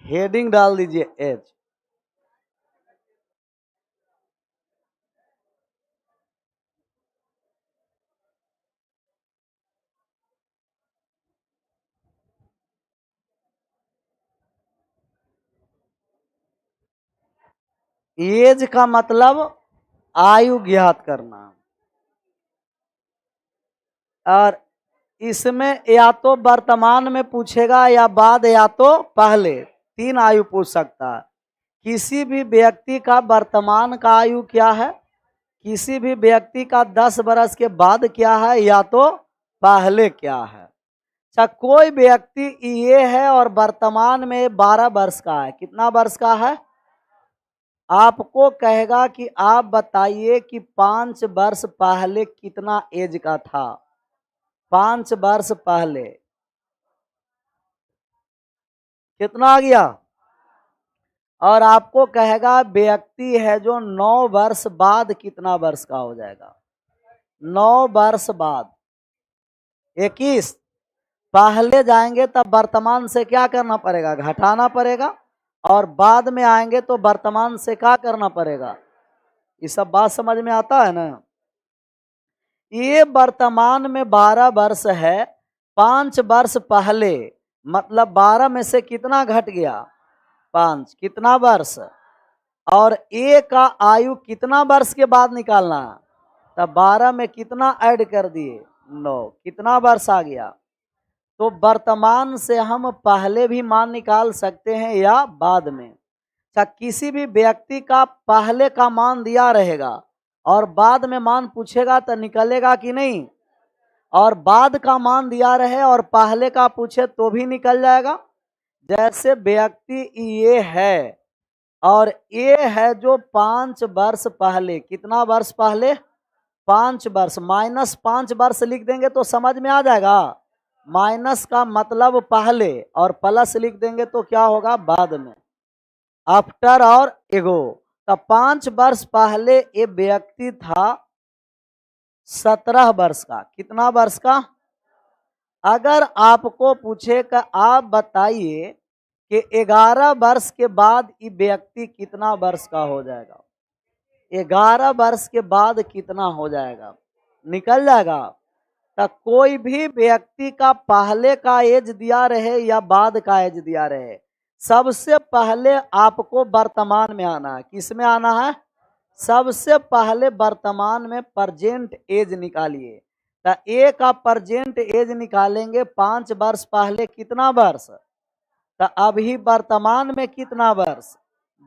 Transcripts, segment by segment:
Heading डाल दीजिए as. As का मतलब आयु ज्ञात करना, और इसमें या तो वर्तमान में पूछेगा या बाद या तो पहले, तीन आयु पूछ सकता है। किसी भी व्यक्ति का वर्तमान का आयु क्या है, किसी भी व्यक्ति का 10 वर्ष के बाद क्या है, या तो पहले क्या है। अच्छा, कोई व्यक्ति ये है और वर्तमान में 12 वर्ष का है, कितना वर्ष का है, आपको कहेगा कि आप बताइए कि 5 वर्ष पहले कितना एज का था, 5 वर्ष पहले कितना आ गया। और आपको कहेगा व्यक्ति है जो 9 वर्ष बाद कितना वर्ष का हो जाएगा, 9 वर्ष बाद 21। पहले जाएंगे तब वर्तमान से क्या करना पड़ेगा, घटाना पड़ेगा, और बाद में आएंगे तो वर्तमान से क्या करना पड़ेगा। ये सब बात समझ में आता है ना। ये वर्तमान में 12 वर्ष है, 5 वर्ष पहले मतलब 12 में से कितना घट गया, 5, कितना वर्ष, और ए का आयु कितना वर्ष के बाद निकालना है, तब 12 में कितना ऐड कर दिए, 9, कितना वर्ष आ गया। तो वर्तमान से हम पहले भी मान निकाल सकते हैं या बाद में। अच्छा, किसी भी व्यक्ति का पहले का मान दिया रहेगा और बाद में मान पूछेगा तो निकलेगा कि नहीं, और बाद का मान दिया रहे और पहले का पूछे तो भी निकल जाएगा। जैसे व्यक्ति ये है और ये है जो 5 वर्ष पहले, कितना वर्ष पहले, 5 वर्ष, -5 वर्ष लिख देंगे तो समझ में आ जाएगा। माइनस का मतलब पहले और प्लस लिख देंगे तो क्या होगा, बाद में, आफ्टर और एगो। तो 5 वर्ष पहले ये व्यक्ति था 17 वर्ष का, कितना वर्ष का। अगर आपको पूछे कि आप बताइए कि 11 वर्ष के बाद ये व्यक्ति कितना वर्ष का हो जाएगा, 11 वर्ष के बाद कितना हो जाएगा, निकल जाएगा। तो कोई भी व्यक्ति का पहले का एज दिया रहे या बाद का एज दिया रहे, सबसे पहले आपको वर्तमान में आना है। किस में आना है, सबसे पहले वर्तमान में प्रेजेंट एज निकालिए। तो ए का प्रेजेंट एज निकालेंगे, 5 वर्ष पहले कितना वर्ष, तो अभी वर्तमान में कितना वर्ष,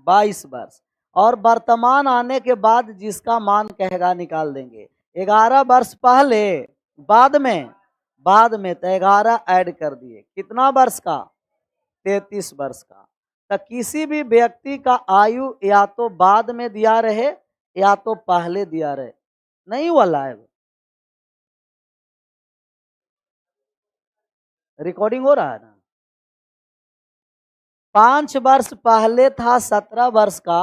22 वर्ष, और वर्तमान आने के बाद जिसका मान कहेगा निकाल देंगे। 11 वर्ष पहले, बाद में तो 11 ऐड कर दिए, कितना वर्ष का, 33 वर्ष का। तो किसी भी व्यक्ति का आयु या तो बाद में दिया रहे या तो पहले दिया रहे, नहीं हुआ लाइव, रिकॉर्डिंग हो रहा है ना। 5 वर्ष पहले था 17 वर्ष का,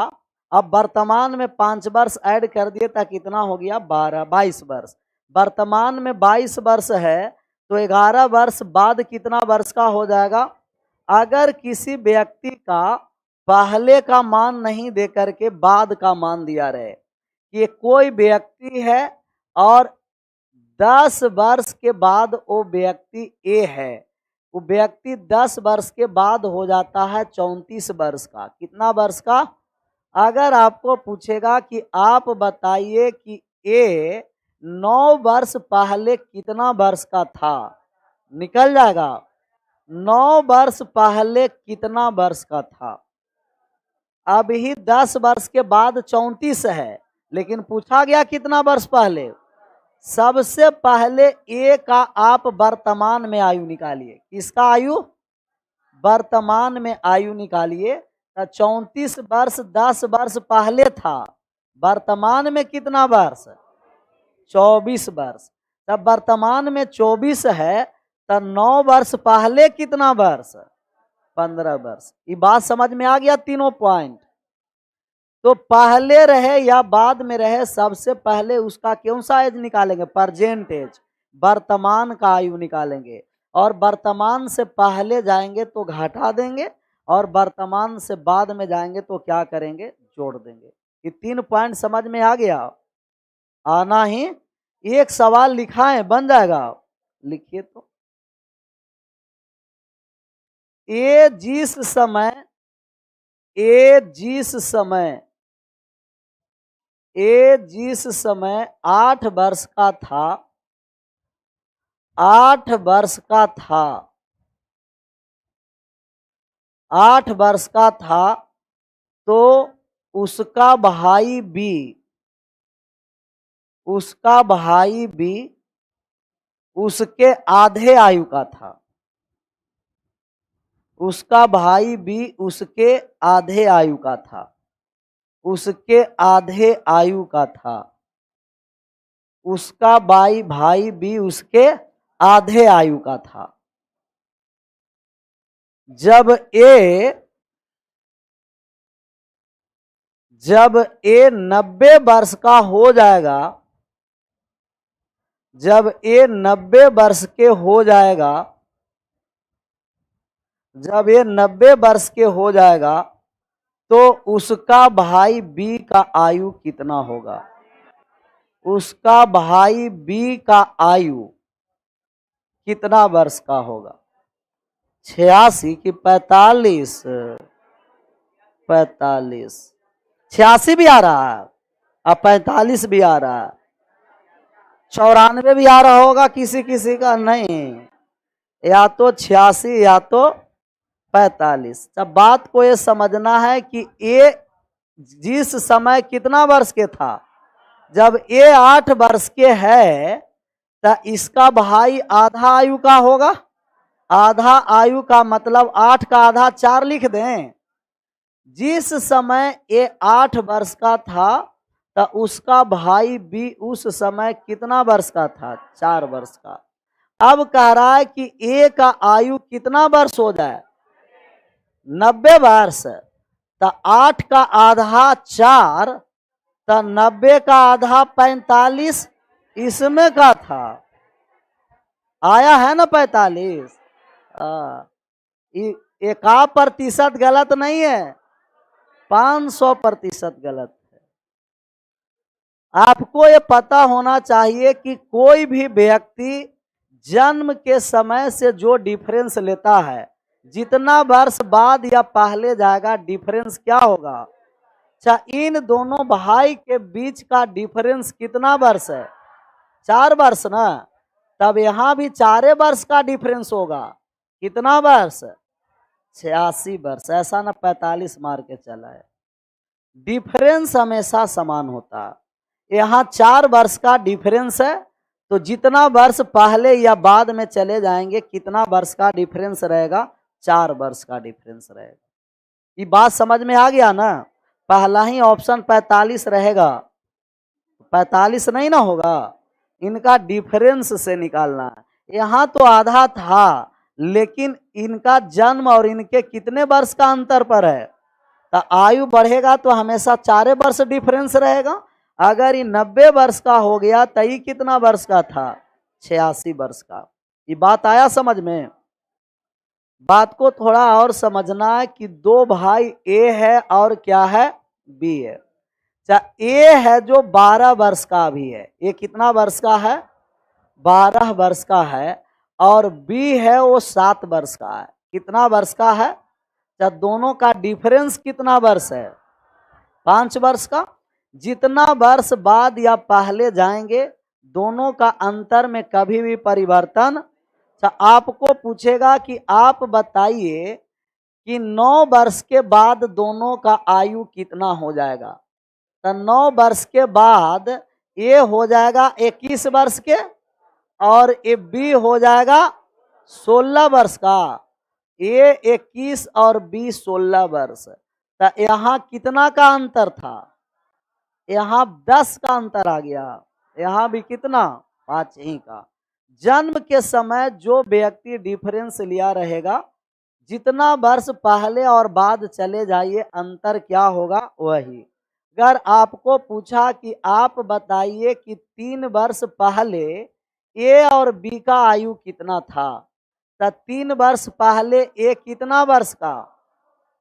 अब वर्तमान में 5 वर्ष ऐड कर दिए तो कितना हो गया, 22 वर्ष। वर्तमान में 22 वर्ष है तो 11 वर्ष बाद कितना वर्ष का हो जाएगा। अगर किसी व्यक्ति का पहले का मान नहीं दे करके बाद का मान दिया रहे, कि कोई व्यक्ति है और 10 वर्ष के बाद वो व्यक्ति ए है, वो व्यक्ति 10 वर्ष के बाद हो जाता है 34 वर्ष का, कितना वर्ष का। अगर आपको पूछेगा कि आप बताइए कि ए 9 वर्ष पहले कितना वर्ष का था, निकल जाएगा, 9 वर्ष पहले कितना वर्ष का था। अभी 10 वर्ष के बाद 34 है, लेकिन पूछा गया कितना वर्ष पहले। सबसे पहले ए का आप वर्तमान में आयु निकालिए, किसका आयु, वर्तमान में आयु निकालिए। 34 वर्ष 10 वर्ष पहले था, वर्तमान में कितना वर्ष, 24 वर्ष। तब वर्तमान में 24 है तो 9 वर्ष पहले कितना वर्ष, 15 वर्ष। ये बात समझ में आ गया, तीनों पॉइंट। तो पहले रहे या बाद में रहे, सबसे पहले उसका कौन सा एज निकालेंगे, प्रेजेंट एज, वर्तमान का आयु निकालेंगे, और वर्तमान से पहले जाएंगे तो घटा देंगे, और वर्तमान से बाद में जाएंगे तो क्या करेंगे, जोड़ देंगे। ये 3 पॉइंट समझ में आ गया? आना ही, एक सवाल लिखा है, बन जाएगा, लिखिए तो। ए जिस समय ए जिस समय ए जिस समय 8 वर्ष का था, 8 वर्ष का था, 8 वर्ष का था, तो उसका भाई बी, उसका भाई बी उसके आधे आयु का था, उसका भाई बी उसके आधे आयु का था, उसके आधे आयु का था, उसका भाई बी उसके आधे आयु का था। जब ए 90 वर्ष का हो जाएगा, जब ए 90 वर्ष के हो जाएगा, जब ये 90 वर्ष के हो जाएगा, तो उसका भाई बी का आयु कितना होगा? उसका भाई बी का आयु कितना वर्ष का होगा? 86 की 45? 45। 86 भी आ रहा है, अब 45 भी आ रहा है, 94 भी आ रहा होगा किसी किसी का, नहीं, या तो 86 या तो 45। जब बात को ये समझना है कि ये जिस समय कितना वर्ष के था, जब ये 8 वर्ष के है तो इसका भाई आधा आयु का होगा। आधा आयु का मतलब 8 का आधा 4 लिख दें। जिस समय ये 8 वर्ष का था तो उसका भाई भी उस समय कितना वर्ष का था? 4 वर्ष का। अब कह रहा है कि ए का आयु कितना वर्ष हो जाए? 90 वर्ष। तो 8 का आधा 4, तो 90 का आधा 45 इसमें का था, आया है ना 45। एका प्रतिशत गलत नहीं है, 500% गलत है। आपको ये पता होना चाहिए कि कोई भी व्यक्ति जन्म के समय से जो डिफरेंस लेता है, जितना वर्ष बाद या पहले जाएगा डिफरेंस क्या होगा? अच्छा, इन दोनों भाई के बीच का डिफरेंस कितना वर्ष है? 4 वर्ष ना, तब यहां भी 4 वर्ष का डिफरेंस होगा। कितना वर्ष? 86 वर्ष। ऐसा ना 45 मार के चला है, डिफरेंस हमेशा समान होता है। यहाँ 4 वर्ष का डिफरेंस है, तो जितना वर्ष पहले या बाद में चले जाएंगे कितना वर्ष का डिफरेंस रहेगा? 4 वर्ष का डिफरेंस रहेगा। ये बात समझ में आ गया ना? पहला ही ऑप्शन 45 रहेगा, 45 नहीं ना होगा, इनका डिफरेंस से निकालना है। यहाँ तो आधा था, लेकिन इनका जन्म और इनके कितने वर्ष का अंतर पर है? तो आयु बढ़ेगा तो हमेशा 4 वर्ष डिफरेंस रहेगा। अगर ये 90 वर्ष का हो गया तो ये कितना वर्ष का था? 86 वर्ष का। ये बात आया समझ में? बात को थोड़ा और समझना है कि 2 भाई ए है और क्या है? बी है। ए है जो 12 वर्ष का भी है, ये कितना वर्ष का है? 12 वर्ष का है। और बी है वो 7 वर्ष का है। कितना वर्ष का है? दोनों का डिफरेंस कितना वर्ष है? 5 वर्ष का। जितना वर्ष बाद या पहले जाएंगे दोनों का अंतर में कभी भी परिवर्तन। आपको पूछेगा कि आप बताइए कि 9 वर्ष के बाद दोनों का आयु कितना हो जाएगा? तो 9 वर्ष के बाद ये हो जाएगा 21 वर्ष के, और ये बी हो जाएगा 16 वर्ष का। ए 21 और बी 16 वर्ष। तो यहाँ कितना का अंतर था? यहाँ 10 का अंतर आ गया। यहाँ भी कितना? 5 ही का। जन्म के समय जो व्यक्ति डिफरेंस लिया रहेगा, जितना वर्ष पहले और बाद चले जाइए अंतर क्या होगा वही। अगर आपको पूछा कि आप बताइए कि 3 वर्ष पहले ए और बी का आयु कितना था, तो 3 वर्ष पहले ए कितना वर्ष का?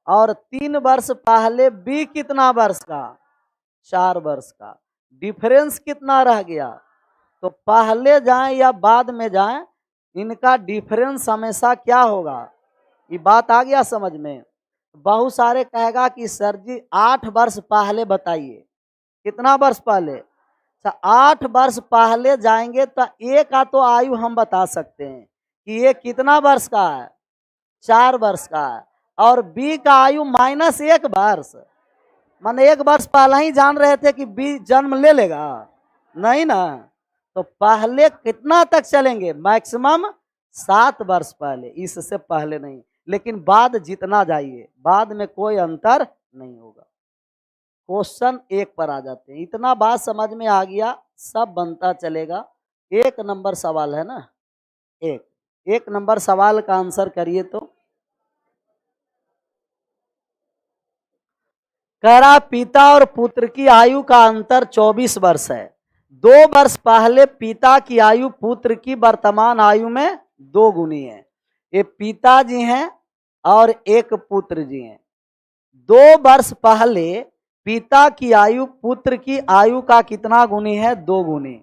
और 3 वर्ष पहले बी कितना वर्ष का, 4 वर्ष का। डिफरेंस कितना रह गया, तो पहले जाएं या बाद में जाएं, इनका डिफरेंस हमेशा क्या होगा। ये बात आ गया समझ में। बहुत सारे कहेगा कि सर जी 8 वर्ष पहले बताइए, कितना वर्ष पहले, 8 वर्ष पहले जाएंगे तो ए का तो आयु हम बता सकते हैं कि ये कितना वर्ष का है, 4 वर्ष का है। और बी का आयु -1 वर्ष, माने 1 वर्ष पहले ही जान रहे थे कि बी जन्म ले लेगा, नहीं ना। तो पहले कितना तक चलेंगे, मैक्सिमम 7 वर्ष पहले, इससे पहले नहीं। लेकिन बाद जितना जाइए, बाद में कोई अंतर नहीं होगा। क्वेश्चन 1 पर आ जाते हैं। इतना बात समझ में आ गया, सब बनता चलेगा। 1 नंबर सवाल है ना, 1 नंबर सवाल का आंसर करिए। तो कह रहा पिता और पुत्र की आयु का अंतर 24 वर्ष है। 2 वर्ष पहले पिता की आयु पुत्र की वर्तमान आयु में 2 गुनी है। ये पिताजी हैं और एक पुत्र जी हैं। 2 वर्ष पहले पिता की आयु पुत्र की आयु का कितना गुनी है, 2 गुनी।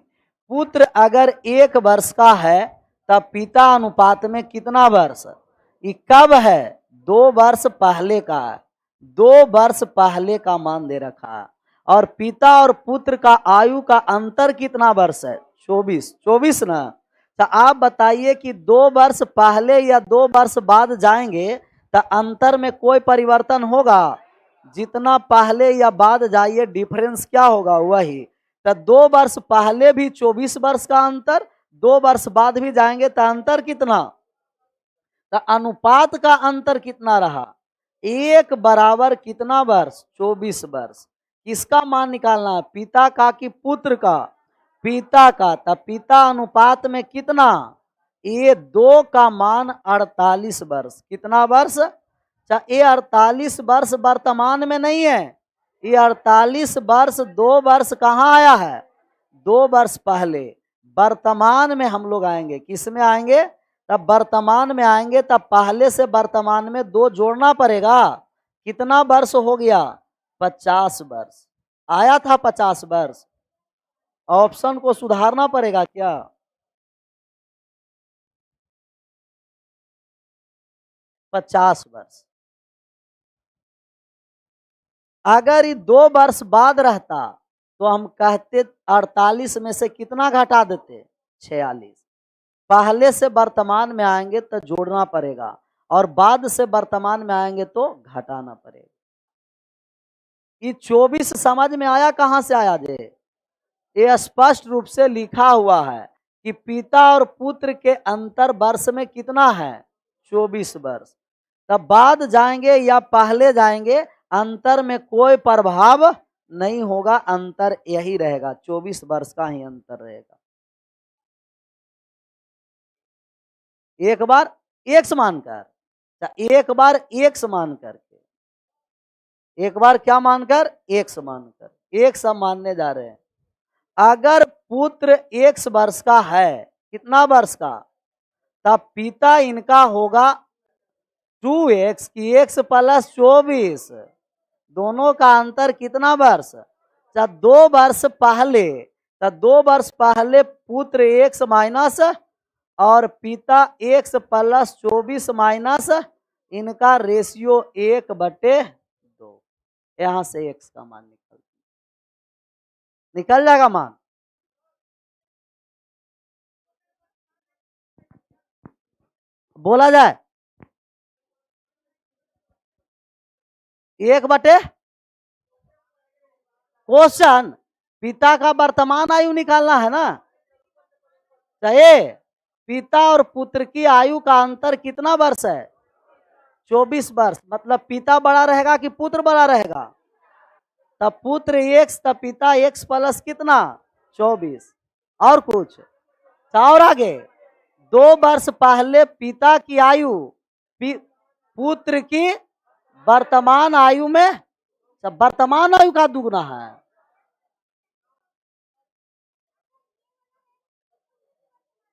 पुत्र अगर 1 वर्ष का है तब पिता अनुपात में कितना वर्ष, ये कब है, 2 वर्ष पहले का है। 2 वर्ष पहले का मान दे रखा है। और पिता और पुत्र का आयु का अंतर कितना वर्ष है, 24 ना। तो आप बताइए कि 2 वर्ष पहले या 2 वर्ष बाद जाएंगे तो अंतर में कोई परिवर्तन होगा, जितना पहले या बाद जाइए डिफरेंस क्या होगा वही। तो 2 वर्ष पहले भी 24 वर्ष का अंतर, 2 वर्ष बाद भी जाएंगे तो अंतर कितना, तो अनुपात का अंतर कितना रहा, 1 बराबर कितना वर्ष, 24 वर्ष। किसका मान निकालना है, पिता का कि पुत्र का, पिता का। तब पिता अनुपात में कितना, ये 2 का मान 48 वर्ष। कितना वर्ष, ये 48 वर्ष वर्तमान में नहीं है, ये 48 वर्ष 2 वर्ष कहाँ आया है, 2 वर्ष पहले। वर्तमान में हम लोग आएंगे, किस में आएंगे, तब वर्तमान में आएंगे। तब पहले से वर्तमान में 2 जोड़ना पड़ेगा, कितना वर्ष हो गया, 50 वर्ष आया था, 50 वर्ष। ऑप्शन को सुधारना पड़ेगा क्या, 50 वर्ष। अगर ये 2 वर्ष बाद रहता तो हम कहते 48 में से कितना घटा देते, 46। पहले से वर्तमान में आएंगे तो जोड़ना पड़ेगा, और बाद से वर्तमान में आएंगे तो घटाना पड़ेगा। ये 24 समझ में आया, कहां से आया जे, ये स्पष्ट रूप से लिखा हुआ है कि पिता और पुत्र के अंतर वर्ष में कितना है, 24 वर्ष। तब बाद जाएंगे या पहले जाएंगे, अंतर में कोई प्रभाव नहीं होगा, अंतर यही रहेगा, 24 वर्ष का ही अंतर रहेगा। एक बार एक समान कर, एक बार एक समान करके, एक बार क्या मानकर, एक समान कर, एक सम मानने जा रहे हैं। अगर पुत्र 1 वर्ष का है, कितना वर्ष का, तब पिता इनका होगा 2x की x प्लस 24, दोनों का अंतर कितना वर्ष, 2 वर्ष पहले। तो 2 वर्ष पहले पुत्र x माइनस और पिता x प्लस 24 माइनस, इनका रेशियो 1/2। यहां से x का मान निकल जाएगा मान। बोला जाए 1/, क्वेश्चन पिता का वर्तमान आयु निकालना है ना। चाहे पिता और पुत्र की आयु का अंतर कितना वर्ष है, 24 वर्ष। मतलब पिता बड़ा रहेगा कि पुत्र बड़ा रहेगा, तब पुत्र x, तब पिता x प्लस कितना, 24। और कुछ और आगे, 2 वर्ष पहले पिता की आयु पुत्र की वर्तमान आयु में, तब वर्तमान आयु का दुगना है।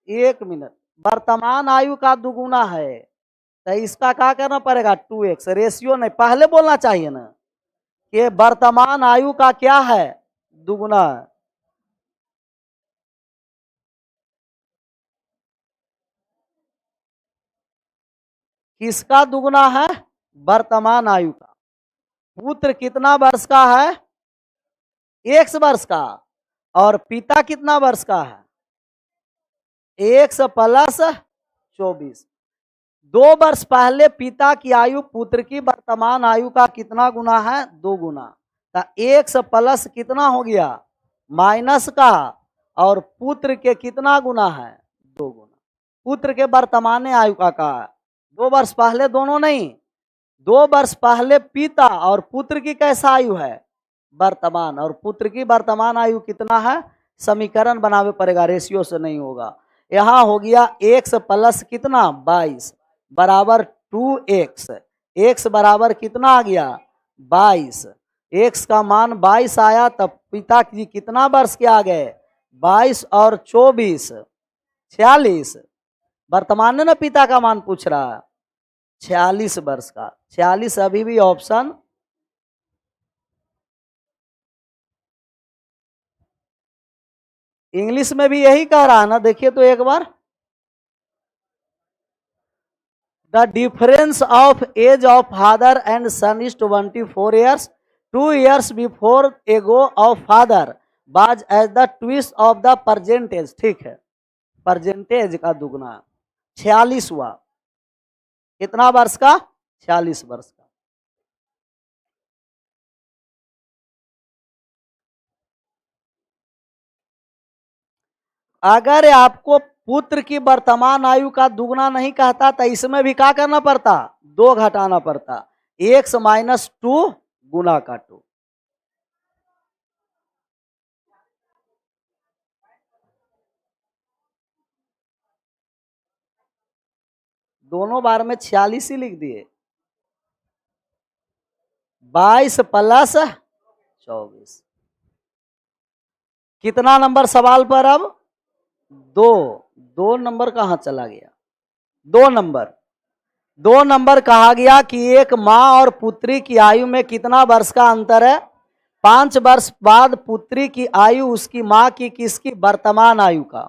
एक मिनट, वर्तमान आयु का दुगुना है, तो इसका क्या करना पड़ेगा 2x, रेशियो नहीं, पहले बोलना चाहिए ना कि वर्तमान आयु का क्या है, दुगुना है। किसका दुगुना है, वर्तमान आयु का। पुत्र कितना वर्ष का है, 1 वर्ष का, और पिता कितना वर्ष का है, 1 प्लस 24। 2 वर्ष पहले पिता की आयु पुत्र की वर्तमान आयु का कितना गुना है, 2 गुना। तो 1 प्लस कितना हो गया, माइनस का, और पुत्र के कितना गुना है, 2 गुना। पुत्र के वर्तमान आयु का है 2 वर्ष पहले, दोनों नहीं, 2 वर्ष पहले पिता और पुत्र की कैसा आयु है, वर्तमान, और पुत्र की वर्तमान आयु कितना है, समीकरण बनावे पड़ेगा, रेशियो से नहीं होगा। यहाँ हो गया x प्लस कितना 22 बराबर 2x, x बराबर कितना आ गया 22, x का मान 22 आया, तब पिता जी कितना वर्ष के आ गए, 22 और 24 46, वर्तमान में ना पिता का मान पूछ रहा है, 46 वर्ष का। 46 अभी भी ऑप्शन इंग्लिश में भी यही कह रहा है ना, देखिए तो एक बार, the difference of age of father and son is 24 years, 2 years before ago of father बाज age the twist of the percentage. ठीक है, परजेंटेज का दुगना 46 हुआ, कितना वर्ष का, 46 वर्ष का। अगर आपको पुत्र की वर्तमान आयु का दुगना नहीं कहता तो इसमें भी क्या करना पड़ता, 2 घटाना पड़ता, x माइनस 2 गुना का 2। दोनों बार में 46 ही लिख दिए, 22 प्लस 24। कितना नंबर सवाल पर अब, 2 नंबर कहाँ चला गया, 2 नंबर कहा गया कि एक माँ और पुत्री की आयु में कितना वर्ष का अंतर है, 5 वर्ष बाद पुत्री की आयु उसकी माँ की किसकी वर्तमान आयु का,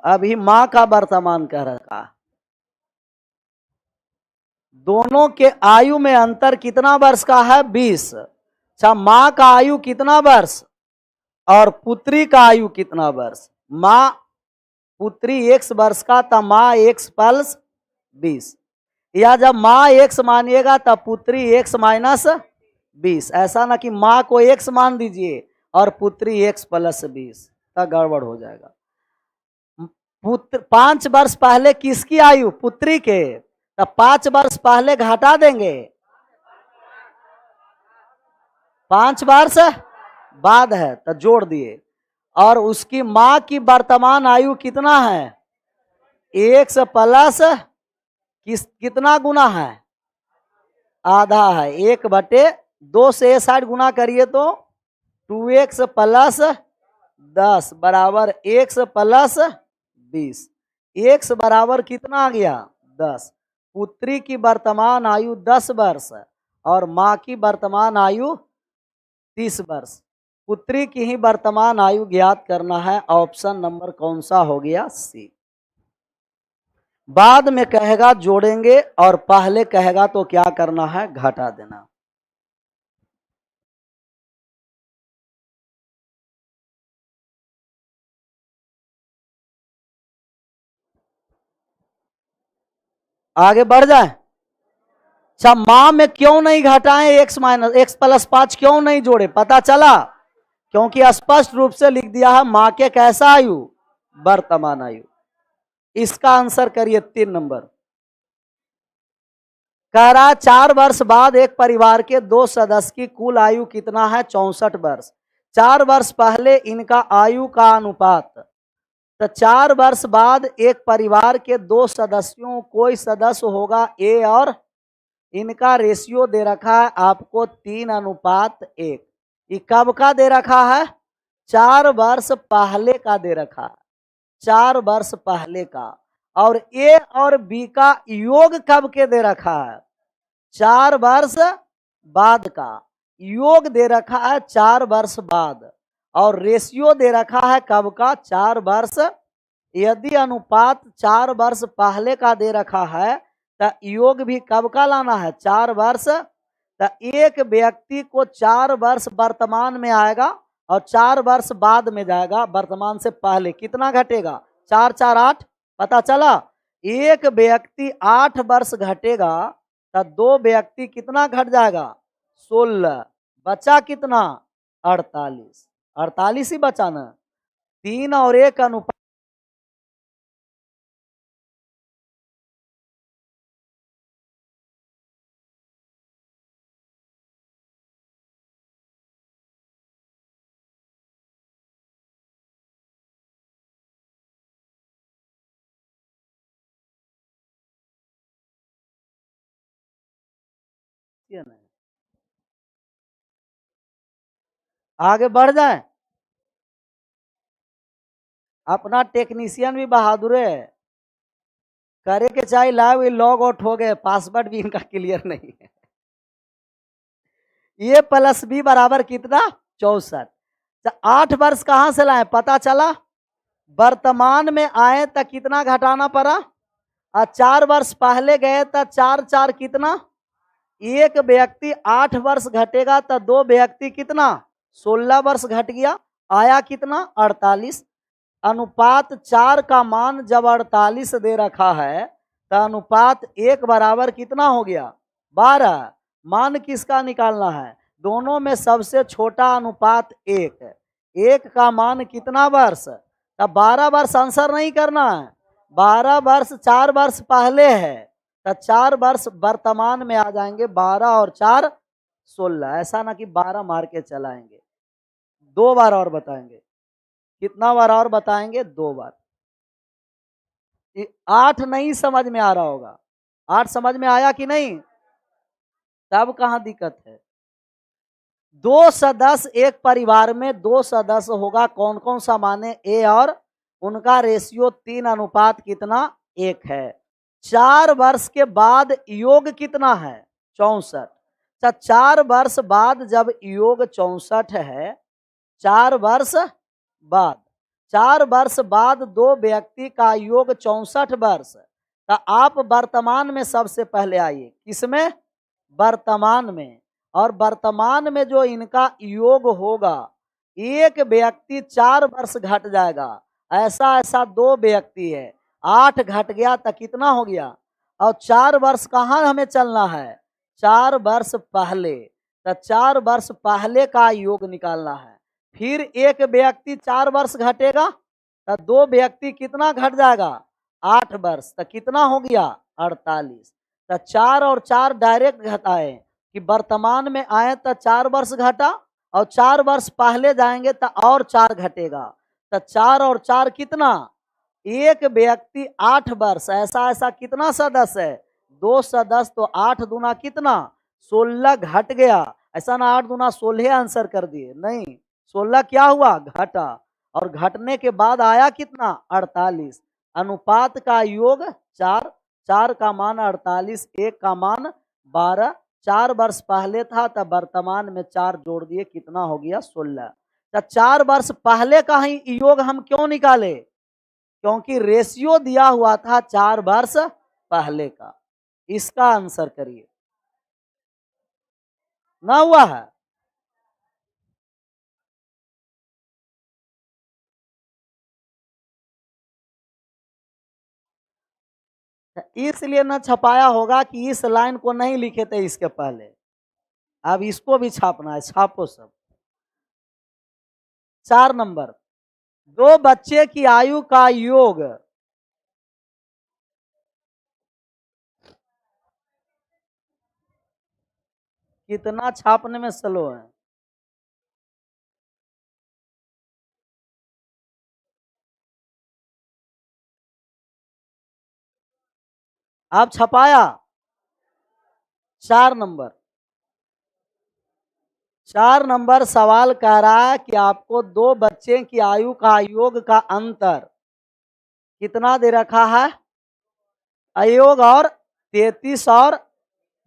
अभी माँ का वर्तमान कह रखा है। दोनों के आयु में अंतर कितना वर्ष का है, 20। अच्छा, माँ का आयु कितना वर्ष और पुत्री का आयु कितना वर्ष, माँ पुत्री 1 वर्ष का था, माँ 1 प्लस 20, या जब माँ x मानिएगा तब पुत्री x माइनस 20, ऐसा ना कि माँ को x मान दीजिए और पुत्री x प्लस 20, तब गड़बड़ हो जाएगा। पुत्र 5 वर्ष पहले किसकी आयु, पुत्री के, तब 5 वर्ष पहले घटा देंगे, 5 वर्ष बाद है तो जोड़ दिए, और उसकी माँ की वर्तमान आयु कितना है, 1 प्लस कितना गुना है, आधा है, 1/2 से 60 गुना करिए तो 2x प्लस 10 बराबर x प्लस 20, x बराबर कितना आ गया 10। पुत्री की वर्तमान आयु 10 वर्ष और माँ की वर्तमान आयु 30 वर्ष। पुत्री की ही वर्तमान आयु ज्ञात करना है, ऑप्शन नंबर कौन सा हो गया, सी। बाद में कहेगा जोड़ेंगे और पहले कहेगा तो क्या करना है, घटा देना। आगे बढ़ जाए। अच्छा, माँ में क्यों नहीं घटाएं, x माइनस x प्लस 5 क्यों नहीं जोड़े, पता चला, क्योंकि स्पष्ट रूप से लिख दिया है माँ के कैसा आयु, वर्तमान आयु। इसका आंसर करिए 3 नंबर। कह रहा 4 वर्ष बाद एक परिवार के 2 सदस्य की कुल आयु कितना है, 64 वर्ष। 4 वर्ष पहले इनका आयु का अनुपात, तो 4 वर्ष बाद एक परिवार के 2 सदस्यों, कोई सदस्य होगा ए, और इनका रेशियो दे रखा है आपको 3:1। ये कब का दे रखा है, 4 वर्ष पहले का दे रखा है, 4 वर्ष पहले का। और ए और बी का योग कब के दे रखा है? 4 वर्ष बाद का योग दे रखा है 4 वर्ष बाद, और रेशियो दे रखा है कब का? 4 वर्ष। यदि अनुपात 4 वर्ष पहले का दे रखा है तो योग भी कब का लाना है? 4 वर्ष। तो एक व्यक्ति को 4 वर्ष वर्तमान में आएगा और 4 वर्ष बाद में जाएगा, वर्तमान से पहले कितना घटेगा? 4 4 8, पता चला। एक व्यक्ति 8 वर्ष घटेगा तो 2 व्यक्ति कितना घट जाएगा? 16। बचा कितना? 48। 48 ही बचा ना। 3 और 1 अनुपात आगे बढ़ जाए। अपना टेक्नीशियन भी बहादुर है, करे के चाहे लाइव लॉग आउट हो गए, पासवर्ड भी इनका क्लियर नहीं है। ये प्लस बी बराबर कितना? 64। तो 8 वर्ष कहां से लाए? पता चला। वर्तमान में आए तो कितना घटाना पड़ा? और 4 वर्ष पहले गए तो 4 4 कितना? एक व्यक्ति 8 वर्ष घटेगा तो 2 व्यक्ति कितना? 16 वर्ष घट गया, आया कितना? 48। अनुपात 4 का मान जब 48 दे रखा है तो अनुपात 1 बराबर कितना हो गया? 12। मान किसका निकालना है? दोनों में सबसे छोटा अनुपात 1। 1 का मान कितना वर्ष? तब 12 वर्ष आंसर नहीं करना है। 12 वर्ष 4 वर्ष पहले है तो 4 वर्ष वर्तमान में आ जाएंगे। 12 और 4 16। ऐसा ना कि 12 मार के चलाएंगे। 2 बार और बताएंगे। कितना बार और बताएंगे? 2 बार। 8 नहीं समझ में आ रहा होगा। 8 समझ में आया कि नहीं? तब कहाँ दिक्कत है? 2 सदस्य एक परिवार में 2 सदस्य होगा, कौन कौन सा माने? ए और उनका रेशियो 3 अनुपात कितना? 1 है। 4 वर्ष के बाद योग कितना है? 64। 4 वर्ष बाद जब योग 64 है, 4 वर्ष बाद, 4 वर्ष बाद 2 व्यक्ति का योग 64 वर्ष। तो आप वर्तमान में सबसे पहले आइए। किसमें? वर्तमान में। और वर्तमान में जो इनका योग होगा, एक व्यक्ति 4 वर्ष घट जाएगा। ऐसा ऐसा 2 व्यक्ति है, 8 घट गया तो कितना हो गया? और 4 वर्ष कहाँ हमें चलना है? 4 वर्ष पहले। तो 4 वर्ष पहले का योग निकालना है। फिर एक व्यक्ति 4 वर्ष घटेगा तो 2 व्यक्ति कितना घट जाएगा? 8 वर्ष। तो कितना हो गया? 48। तो 4 और 4 डायरेक्ट घटाए कि वर्तमान में आए तो 4 वर्ष घटा, और 4 वर्ष पहले जाएंगे तो और 4 घटेगा। तो 4 और 4 कितना? एक व्यक्ति 8 वर्ष। ऐसा ऐसा कितना सदस्य है? 2 सदस्य। तो 8 दूना कितना? 16 घट गया। ऐसा ना 8 दूना 16 आंसर कर दिए, नहीं। 16 क्या हुआ? घटा। और घटने के बाद आया कितना? 48। अनुपात का योग 4। 4 का मान 48, 1 का मान 12। 4 वर्ष पहले था तो वर्तमान में 4 जोड़ दिए, कितना हो गया? 16। तो 4 वर्ष पहले का ही योग हम क्यों निकाले? क्योंकि रेशियो दिया हुआ था 4 वर्ष पहले का। इसका आंसर करिए। ना हुआ है? इसलिए न छपाया होगा कि इस लाइन को नहीं लिखे थे इसके पहले। अब इसको भी छापना है, छापो सब। 4 नंबर, 2 बच्चे की आयु का योग कितना? छापने में स्लो है। आप छपाया? 4 नंबर। 4 नंबर सवाल कह रहा है कि आपको 2 बच्चे की आयु का योग का अंतर कितना दे रखा है? अयोग और 33 और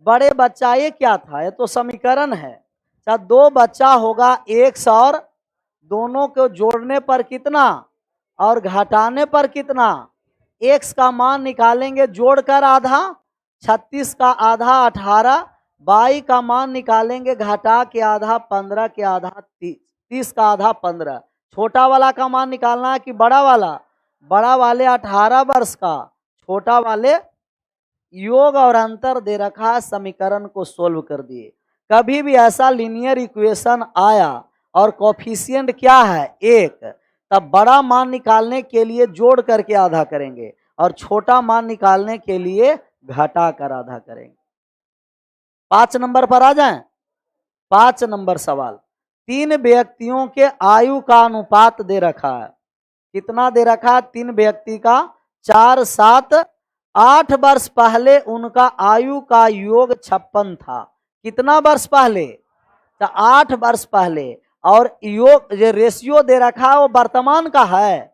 बड़े बच्चा, ये क्या था? ये तो समीकरण है। अच्छा, 2 बच्चा होगा x और दोनों को जोड़ने पर कितना और घटाने पर कितना? x का मान निकालेंगे जोड़कर आधा, 36 का आधा 18, y का मान निकालेंगे घटा के आधा 15 के आधा 30 का आधा 15। छोटा वाला का मान निकालना है कि बड़ा वाला? बड़ा वाले 18 वर्ष का, छोटा वाले योग और अंतर दे रखा है, समीकरण को सोल्व कर दिए। कभी भी ऐसा लीनियर इक्वेशन आया और कोफिशिएंट क्या है? 1, तब बड़ा मान निकालने के लिए जोड़ करके आधा करेंगे और छोटा मान निकालने के लिए घटा कर आधा करेंगे। 5 नंबर पर आ जाएं। 5 नंबर सवाल, 3 व्यक्तियों के आयु का अनुपात दे रखा है। कितना दे रखा है? 3 व्यक्ति का 4, 7, 8 वर्ष पहले उनका आयु का योग 56 था। कितना वर्ष पहले? तो 8 वर्ष पहले। और योग जो रेशियो दे रखा है वो वर्तमान का है।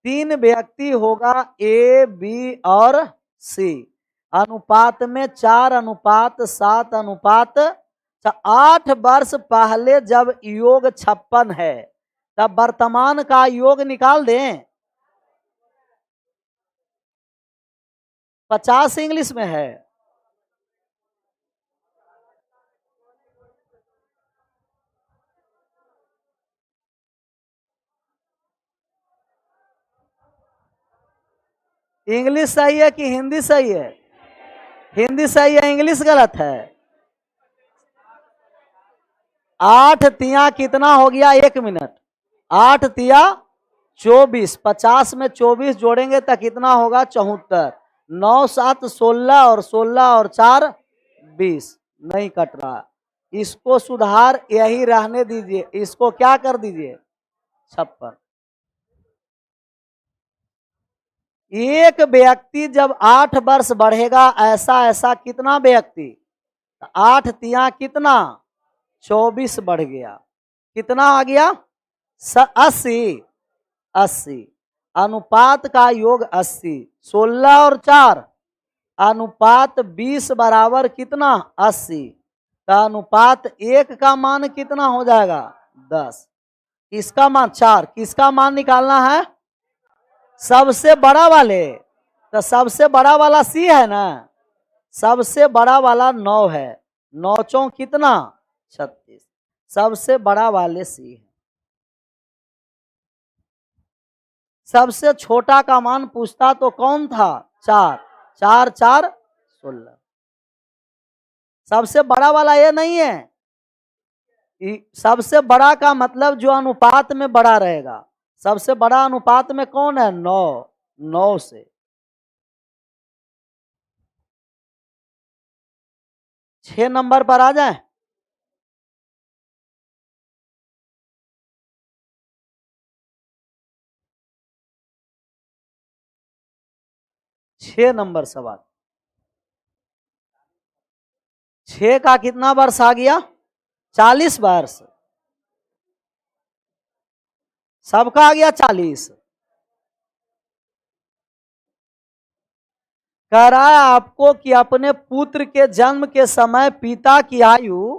3 व्यक्ति होगा ए, बी और सी, अनुपात में 4:7:। 8 वर्ष पहले जब योग 56 है, तब वर्तमान का योग निकाल दें। 50 इंग्लिश में है। इंग्लिश सही है कि हिंदी सही है? हिंदी सही है, इंग्लिश गलत है। 8 तिया कितना हो गया? 1 मिनट। 8 तिया 24, 50 में 24 जोड़ेंगे तो कितना होगा? 74। 9, 7, 16 और 16 और 4 20। नहीं कट रहा, इसको सुधार यही रहने दीजिए, इसको क्या कर दीजिए? 56। एक व्यक्ति जब 8 वर्ष बढ़ेगा, ऐसा ऐसा कितना व्यक्ति? 8 तिया कितना? 24 बढ़ गया, कितना आ गया? 80। 80, अनुपात का योग 80। 16 और 4 अनुपात 20 बराबर कितना? 80। तो अनुपात 1 का मान कितना हो जाएगा? 10। किसका मान? 4। किसका मान निकालना है? सबसे बड़ा वाले। तो सबसे बड़ा वाला सी है ना, सबसे बड़ा वाला 9 है। 9 चौक कितना? 36। सबसे बड़ा वाले सी है। सबसे छोटा का मान पूछता तो कौन था? 4। 4, 4, 16। सबसे बड़ा वाला ये नहीं है। सबसे बड़ा का मतलब जो अनुपात में बड़ा रहेगा। सबसे बड़ा अनुपात में कौन है? 9। 9 से 6 नंबर पर आ जाए। 6 नंबर सवाल, 6 का कितना वर्ष आ गया? 40 वर्ष। सबका आ गया 40। कह रहा है आपको कि अपने पुत्र के जन्म के समय पिता की आयु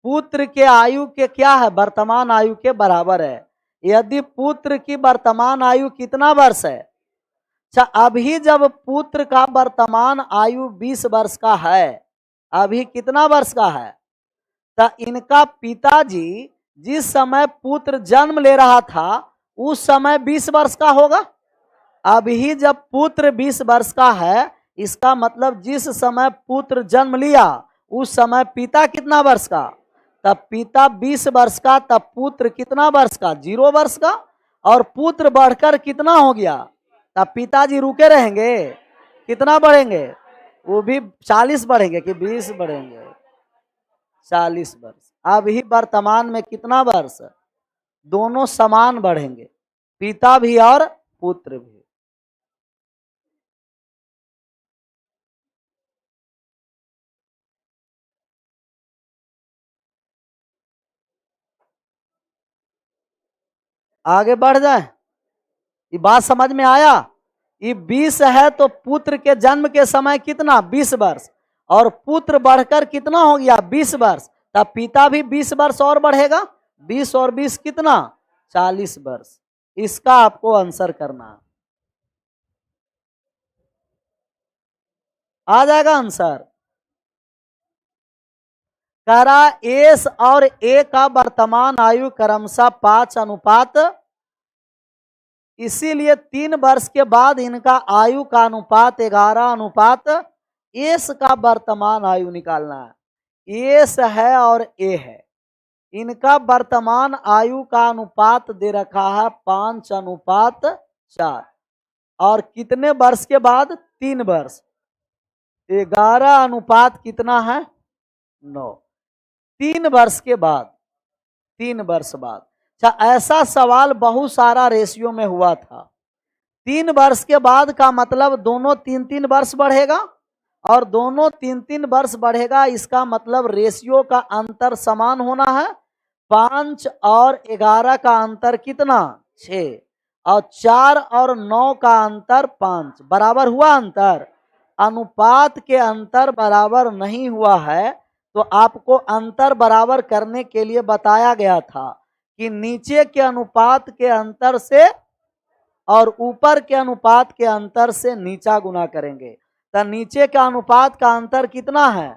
पुत्र के आयु के क्या है? वर्तमान आयु के बराबर है। यदि पुत्र की वर्तमान आयु कितना वर्ष है? अच्छा, अभी जब पुत्र का वर्तमान आयु 20 वर्ष का है, अभी कितना वर्ष का है? तो इनका पिताजी जिस समय पुत्र जन्म ले रहा था उस समय 20 वर्ष का होगा। अभी जब पुत्र 20 वर्ष का है, इसका मतलब जिस समय पुत्र जन्म लिया उस समय पिता कितना वर्ष का? तब पिता 20 वर्ष का, तब पुत्र कितना वर्ष का? 0 वर्ष का। और पुत्र बढ़कर कितना हो गया? तब पिताजी रुके रहेंगे? कितना बढ़ेंगे? वो भी 40 बढ़ेंगे कि 20 बढ़ेंगे? 40 वर्ष। अभी वर्तमान में कितना वर्ष? दोनों समान बढ़ेंगे, पिता भी और पुत्र भी। आगे बढ़ जाए, ये बात समझ में आया? ये 20 है तो पुत्र के जन्म के समय कितना 20 वर्ष, और पुत्र बढ़कर कितना हो गया 20 वर्ष, तब पिता भी 20 वर्ष और बढ़ेगा, 20 और 20 कितना 40 वर्ष। इसका आपको आंसर करना है, आ जाएगा आंसर। कह रहा एस और ए का वर्तमान आयु क्रमशः 5 इसीलिए 3 वर्ष के बाद इनका आयु का अनुपात 11 एस का वर्तमान आयु निकालना है। एस है और ए है, इनका वर्तमान आयु का अनुपात दे रखा है 5:4, और कितने वर्ष के बाद 3 वर्ष, 11 अनुपात कितना है 9, 3 वर्ष के बाद, 3 वर्ष बाद। अच्छा, ऐसा सवाल बहुत सारा रेशियो में हुआ था। 3 वर्ष के बाद का मतलब दोनों 3-3 वर्ष बढ़ेगा, और दोनों 3-3 वर्ष बढ़ेगा, इसका मतलब रेशियो का अंतर समान होना है। 5 और 11 का अंतर कितना 6, और 4 और 9 का अंतर 5, बराबर हुआ अंतर। अनुपात के अंतर बराबर नहीं हुआ है तो आपको अंतर बराबर करने के लिए बताया गया था कि नीचे के अनुपात के अंतर से और ऊपर के अनुपात के अंतर से नीचा गुना करेंगे। तो नीचे का अनुपात का अंतर कितना है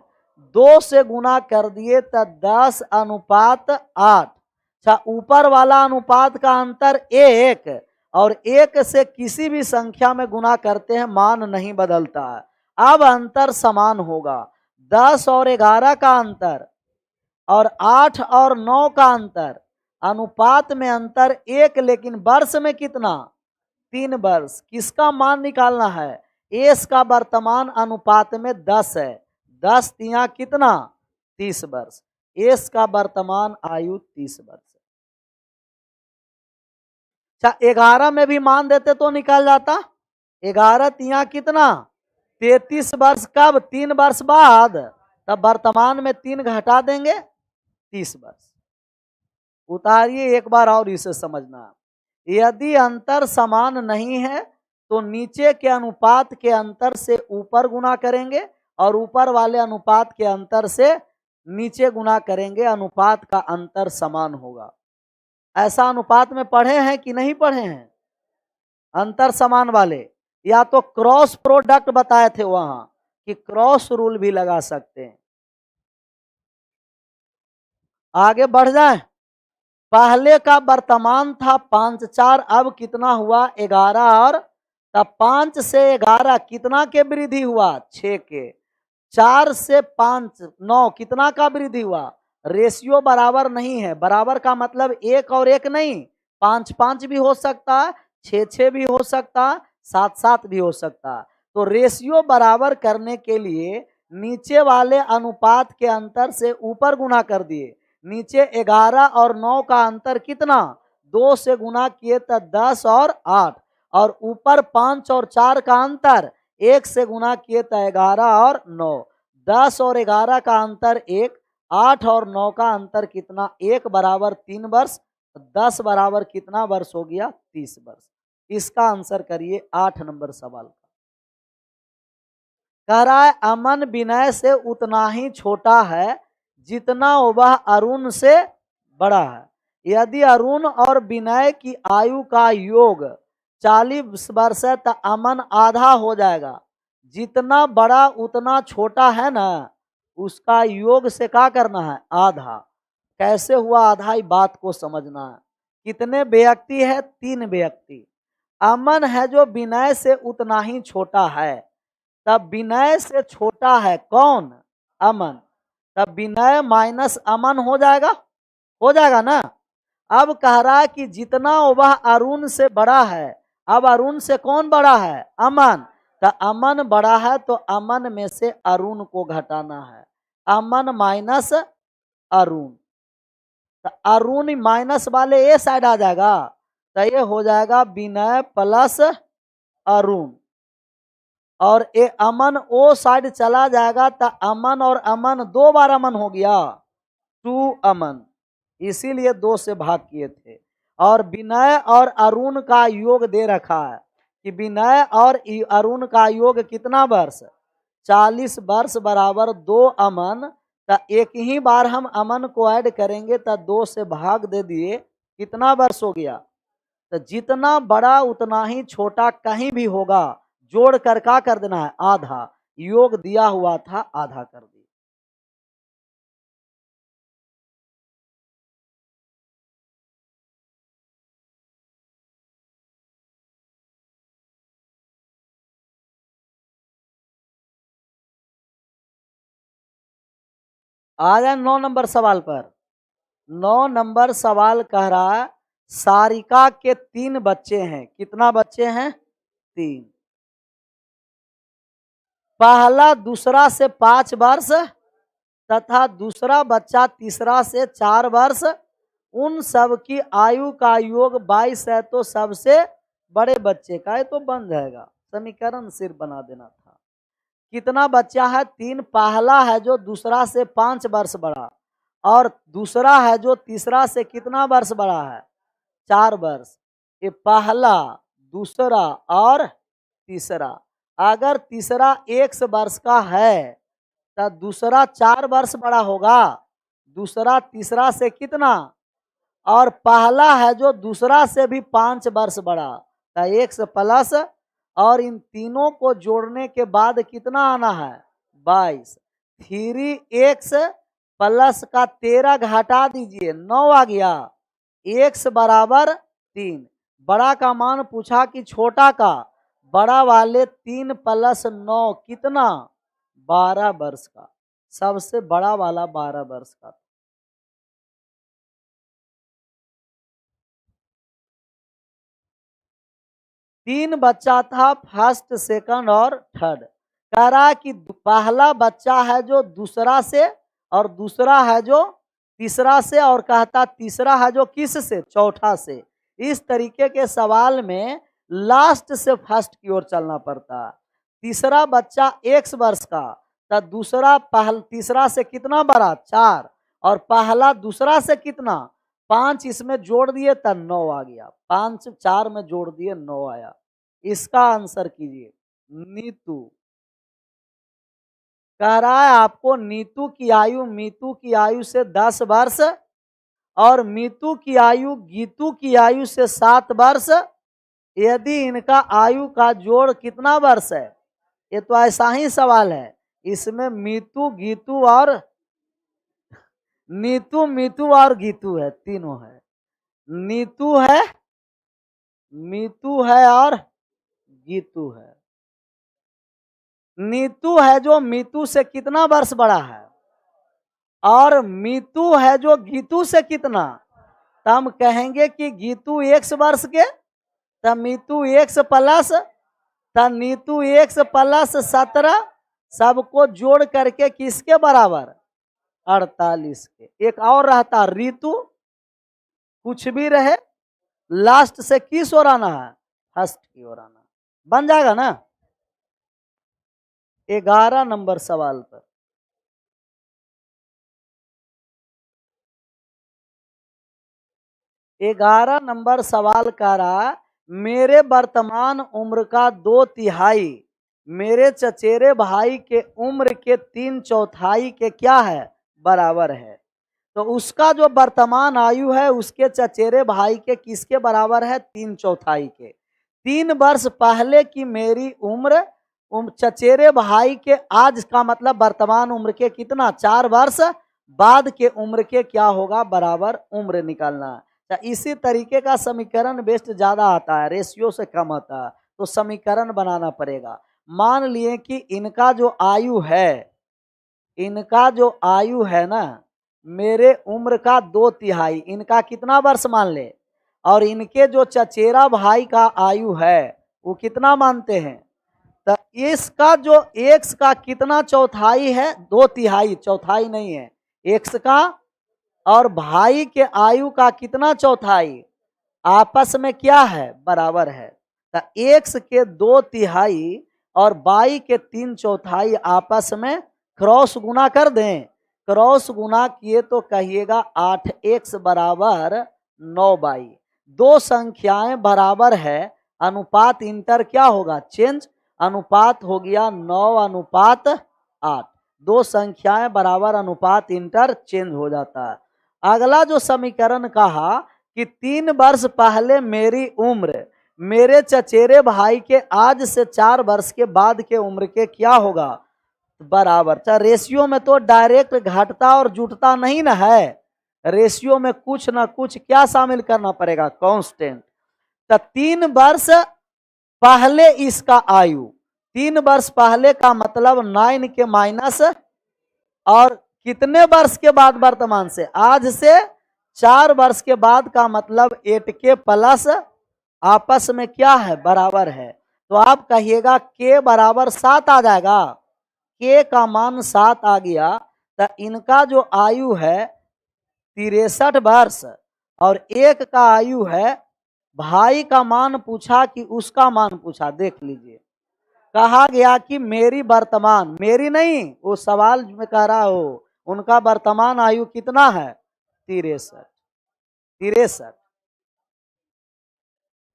2 से गुना कर दिए तो 10:8। अच्छा, ऊपर वाला अनुपात का अंतर 1, और 1 से किसी भी संख्या में गुना करते हैं मान नहीं बदलता है। अब अंतर समान होगा, 10 और 11 का अंतर और 8 और 9 का अंतर, अनुपात में अंतर 1, लेकिन वर्ष में कितना 3 वर्ष। किसका मान निकालना है, एस का वर्तमान अनुपात में 10 है, 10 तिया कितना 30 वर्ष, एस का वर्तमान आयु 30 वर्ष। अच्छा, 11 में भी मान देते तो निकल जाता, 11 तिया कितना 33 वर्ष, कब 3 वर्ष बाद, तब वर्तमान में 3 घटा देंगे 30 वर्ष। उतारिए एक बार और इसे समझना। यदि अंतर समान नहीं है तो नीचे के अनुपात के अंतर से ऊपर गुना करेंगे और ऊपर वाले अनुपात के अंतर से नीचे गुना करेंगे, अनुपात का अंतर समान होगा। ऐसा अनुपात में पढ़े हैं कि नहीं पढ़े हैं अंतर समान वाले, या तो क्रॉस प्रोडक्ट बताए थे वहां कि क्रॉस रूल भी लगा सकते हैं। आगे बढ़ जाए, पहले का वर्तमान था 5-4, अब कितना हुआ 11, और तब 5 से 11 कितना के वृद्धि हुआ 6 के, 4 से 5 9 कितना का वृद्धि हुआ, रेशियो बराबर नहीं है, बराबर का मतलब 1 और 1 नहीं, 5-5 भी हो सकता है, 6-6 भी हो सकता है, 7-7 भी हो सकता है। तो रेशियो बराबर करने के लिए नीचे वाले अनुपात के अंतर से ऊपर गुना कर दिए, नीचे 11 और 9 का अंतर कितना 2 से गुना किए तो 10 और 8, और ऊपर 5 और 4 का अंतर 1 से गुना किए तो 11 और 9, 10 और 11 का अंतर 1, 8 और 9 का अंतर कितना 1 बराबर 3 वर्ष, 10 बराबर कितना वर्ष हो गया 30 वर्ष। इसका आंसर करिए 8 नंबर सवाल का। कह रहा है अमन विनय से उतना ही छोटा है जितना वह अरुण से बड़ा है। यदि अरुण और विनय की आयु का योग 40 वर्ष है तो अमन आधा हो जाएगा। जितना बड़ा उतना छोटा है ना, उसका योग से क्या करना है आधा। कैसे हुआ आधा, ही बात को समझना है। कितने व्यक्ति है 3 व्यक्ति। अमन है जो विनय से उतना ही छोटा है, तब विनय से छोटा है कौन अमन, तब विनय माइनस अमन हो जाएगा ना। अब कह रहा है कि जितना वह अरुण से बड़ा है, अब अरुण से कौन बड़ा है अमन, तो अमन बड़ा है तो अमन में से अरुण को घटाना है, अमन माइनस अरुण, तो अरुण माइनस वाले ए साइड आ जाएगा, तो ये हो जाएगा विनय प्लस अरुण, और ये अमन ओ साइड चला जाएगा तो अमन और अमन 2 बार अमन हो गया 2 अमन, इसीलिए 2 से भाग किए थे। और विनय और अरुण का योग दे रखा है कि विनय और अरुण का योग कितना वर्ष, 40 वर्ष बराबर 2 अमन। तो एक ही बार हम अमन को ऐड करेंगे तो 2 से भाग दे दिए, कितना वर्ष हो गया। तो जितना बड़ा उतना ही छोटा कहीं भी होगा, जोड़ कर क्या कर देना है, आधा। योग दिया हुआ था, आधा कर दिया। आ जाए 9 नंबर सवाल पर। 9 नंबर सवाल कह रहा है सारिका के 3 बच्चे हैं। कितना बच्चे हैं, 3। पहला दूसरा से 5 वर्ष तथा दूसरा बच्चा तीसरा से 4 वर्ष। उन सब की आयु का योग 22 है, तो सबसे बड़े बच्चे का है, तो बन जाएगा। समीकरण सिर्फ बना देना था। कितना बच्चा है, 3। पहला है जो दूसरा से 5 वर्ष बड़ा, और दूसरा है जो तीसरा से कितना वर्ष बड़ा है, 4 वर्ष। ये पहला, दूसरा और तीसरा। अगर तीसरा 1 वर्ष का है तो दूसरा 4 वर्ष बड़ा होगा, दूसरा तीसरा से कितना, और पहला है जो दूसरा से भी 5 वर्ष बड़ा, तो 1 प्लस, और इन तीनों को जोड़ने के बाद कितना आना है, 22। 3x प्लस का 13 घटा दीजिए, 9 आ गया। x बराबर 3। बड़ा का मान पूछा कि छोटा का, बड़ा वाले 3 प्लस 9 कितना, 12 वर्ष का। सबसे बड़ा वाला 12 वर्ष का। 3 बच्चा था, फर्स्ट, सेकंड और थर्ड। कह रहा है कि पहला बच्चा है जो दूसरा से, और दूसरा है जो तीसरा से, और कहता तीसरा है जो किस से, चौथा से। इस तरीके के सवाल में लास्ट से फर्स्ट की ओर चलना पड़ता है। तीसरा बच्चा 1 वर्ष का, तो दूसरा तीसरा से कितना बड़ा, 4, और पहला दूसरा से कितना, 5। इसमें जोड़ दिए तो 9 आ गया। 5 4 में जोड़ दिए, 9 आया। इसका आंसर कीजिए। नीतू कह रहा है आपको नीतू की आयु मीतू की आयु से 10 वर्ष, और मीतू की आयु गीतू की आयु से 7 वर्ष। यदि इनका आयु का जोड़ कितना वर्ष है, ये तो ऐसा ही सवाल है। इसमें मीतू, गीतू और नीतू, मीतू और गीतू है, तीनों है। नीतू है, मीतू है और गीतू है। नीतू है जो मीतू से कितना वर्ष बड़ा है, और मीतू है जो गीतू से कितना। तो हम कहेंगे कि गीतू 1 वर्ष के, तो मीतू 1 प्लस, तो नीतू 1 प्लस 17, सबको जोड़ करके किसके बराबर, 48 के। एक और रहता ऋतु, कुछ भी रहे लास्ट से किस ओर आना है, फर्स्ट की ओर आना। बन जाएगा ना। 11 नंबर सवाल पर। 11 नंबर सवाल कह रहा, मेरे वर्तमान उम्र का 2/3 मेरे चचेरे भाई के उम्र के 3/4 के क्या है, बराबर है। तो उसका जो वर्तमान आयु है उसके चचेरे भाई के किसके बराबर है, 3/4 के। 3 वर्ष पहले की मेरी उम्र चचेरे भाई के आज का मतलब वर्तमान उम्र के कितना, 4 वर्ष बाद के उम्र के क्या होगा, बराबर उम्र निकालना है। इसी तरीके का समीकरण बेस्ट ज्यादा आता है, रेशियो से कम आता है, तो समीकरण बनाना पड़ेगा। मान लिए कि इनका जो आयु है, इनका जो आयु है ना, मेरे उम्र का 2/3, इनका कितना वर्ष मान ले, और इनके जो चचेरा भाई का आयु है वो कितना मानते हैं। तो इसका जो एक्स का कितना चौथाई है, 2/3, चौथाई नहीं है, एक्स का, और भाई के आयु का कितना चौथाई, आपस में क्या है, बराबर है। तो एक्स के 2/3 और बाई के 3/4 आपस में क्रॉस गुना कर दें। क्रॉस गुना किए तो कहिएगा 8x बराबर 9 बाई। दो संख्याएं बराबर है अनुपात इंटर क्या होगा, चेंज। अनुपात हो गया 9:8। दो संख्याएं बराबर अनुपात इंटर चेंज हो जाता है। अगला जो समीकरण कहा कि 3 वर्ष पहले मेरी उम्र मेरे चचेरे भाई के आज से 4 वर्ष के बाद के उम्र के क्या होगा, बराबर। चाहे रेशियो में तो डायरेक्ट घटता और जुटता नहीं ना है, रेशियो में कुछ ना कुछ क्या शामिल करना पड़ेगा, कांस्टेंट। तो 3 वर्ष पहले इसका आयु, 3 वर्ष पहले का मतलब 9 के माइनस, और कितने वर्ष के बाद वर्तमान से, आज से 4 वर्ष के बाद का मतलब 8 के प्लस आपस में क्या है, बराबर है। तो आप कहिएगा के बराबर 7 आ जाएगा, के का मान 7 आ गया। तो इनका जो आयु है 63 वर्ष और एक का आयु है, भाई का मान पूछा कि उसका मान पूछा, देख लीजिए। कहा गया कि मेरी वर्तमान, मेरी नहीं, वो सवाल में कह रहा हो, उनका वर्तमान आयु कितना है, 63।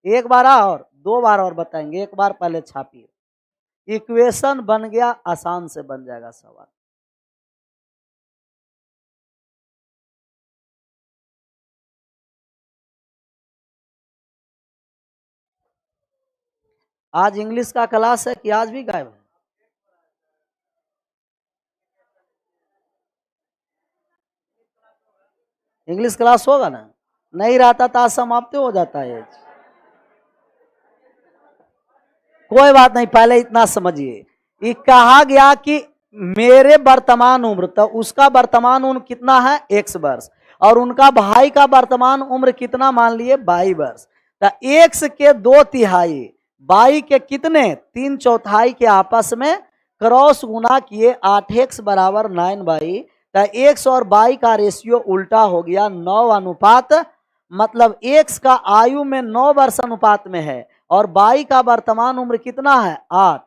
एक बार और 2 बार और बताएंगे, एक बार पहले छापिए। इक्वेशन बन गया, आसान से बन जाएगा सवाल। आज इंग्लिश का क्लास है कि आज भी गायब है? इंग्लिश क्लास होगा ना, नहीं रहता तो आज समाप्त हो जाता है। कोई बात नहीं, पहले इतना समझिए। ये कहा गया कि मेरे वर्तमान उम्र, तो उसका वर्तमान उम्र कितना है, x वर्ष, और उनका भाई का वर्तमान उम्र कितना मान लिए, 22 वर्ष। तो x के 2/3, बाई के कितने, 3/4 के आपस में क्रॉस गुना किए, 8x बराबर 9 तो x और बाई का रेशियो उल्टा हो गया, 9:, मतलब x का आयु में 9 वर्ष अनुपात में है और बाई का वर्तमान उम्र कितना है, 8।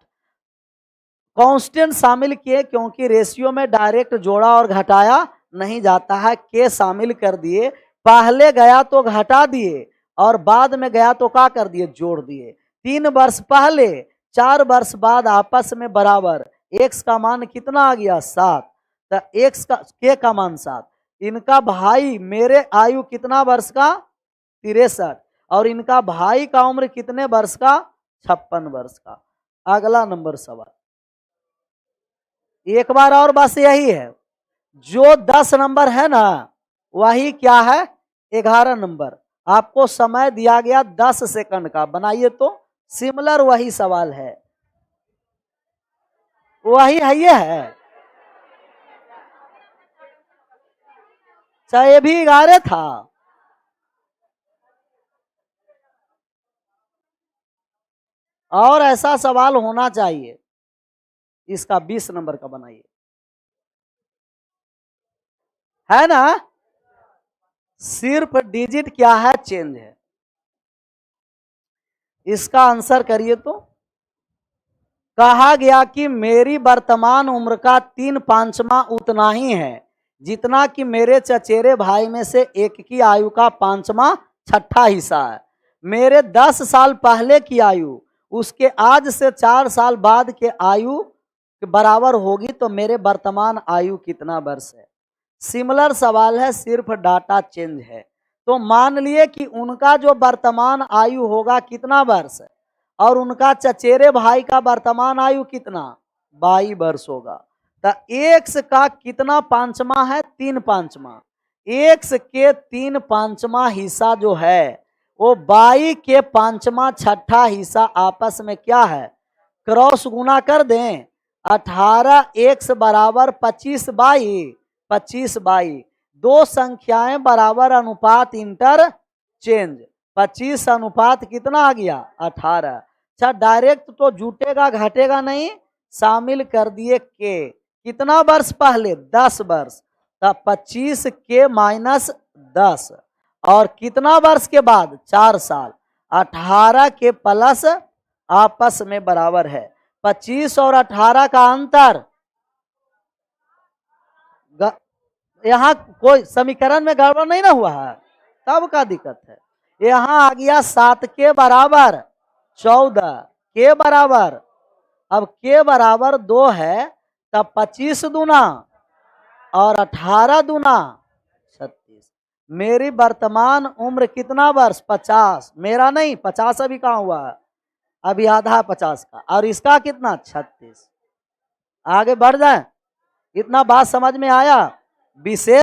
कांस्टेंट शामिल किए क्योंकि रेशियो में डायरेक्ट जोड़ा और घटाया नहीं जाता है, के शामिल कर दिए। पहले गया तो घटा दिए और बाद में गया तो क्या कर दिए, जोड़ दिए। 3 वर्ष पहले 4 वर्ष बाद आपस में बराबर, एक्स का मान कितना आ गया, 7। तो एक्स का के का मान 7। इनका भाई मेरे आयु कितना वर्ष का, 63, और इनका भाई का उम्र कितने वर्ष का, 56 वर्ष का। अगला नंबर सवाल, एक बार और बस यही है, जो 10 नंबर है ना वही क्या है, 11 नंबर। आपको समय दिया गया 10 सेकंड का, बनाइए तो सिमिलर वही सवाल है, वही है, ये है, चाहे भी 11 था। और ऐसा सवाल होना चाहिए, इसका 20 नंबर का बनाइए, है ना। सिर्फ डिजिट क्या है, चेंज है। इसका आंसर करिए तो, कहा गया कि मेरी वर्तमान उम्र का 3/5 उतना ही है जितना कि मेरे चचेरे भाई में से एक की आयु का 5वां हिस्सा है। मेरे 10 साल पहले की आयु उसके आज से 4 साल बाद के आयु के बराबर होगी, तो मेरे वर्तमान आयु कितना वर्ष है। सिमिलर सवाल है, सिर्फ डाटा चेंज है। तो मान लिए कि उनका जो वर्तमान आयु होगा कितना वर्ष है, और उनका चचेरे भाई का वर्तमान आयु कितना, 22 वर्ष होगा। तो एक्स का कितना पांचवा है, 3/5। एक्स के 3/5 हिस्सा जो है वो 22 के 5वां हिस्सा आपस में क्या है, क्रॉस गुना कर दें। 18 एक्स बराबर 25/22। दो संख्याएं बराबर अनुपात इंटर चेंज, 25 अनुपात कितना आ गया, 18। अच्छा, डायरेक्ट तो जुटेगा घटेगा नहीं, शामिल कर दिए के, कितना वर्ष पहले, 10 वर्ष, तो 25 के माइनस 10, और कितना वर्ष के बाद, 4 साल, 18 के प्लस आपस में बराबर है। 25 और 18 का अंतर, यहाँ कोई समीकरण में गड़बड़ नहीं ना हुआ है, तब का दिक्कत है। यहाँ आ गया 7 के बराबर 14 के बराबर, अब के बराबर 2 है तब 25 दूना और 18 दूना 36। मेरी वर्तमान उम्र कितना वर्ष? 50। मेरा नहीं, 50 अभी कहाँ हुआ है, अभी आधा 50 का। और इसका कितना? 36। आगे बढ़ जाए, इतना बात समझ में आया? विशेष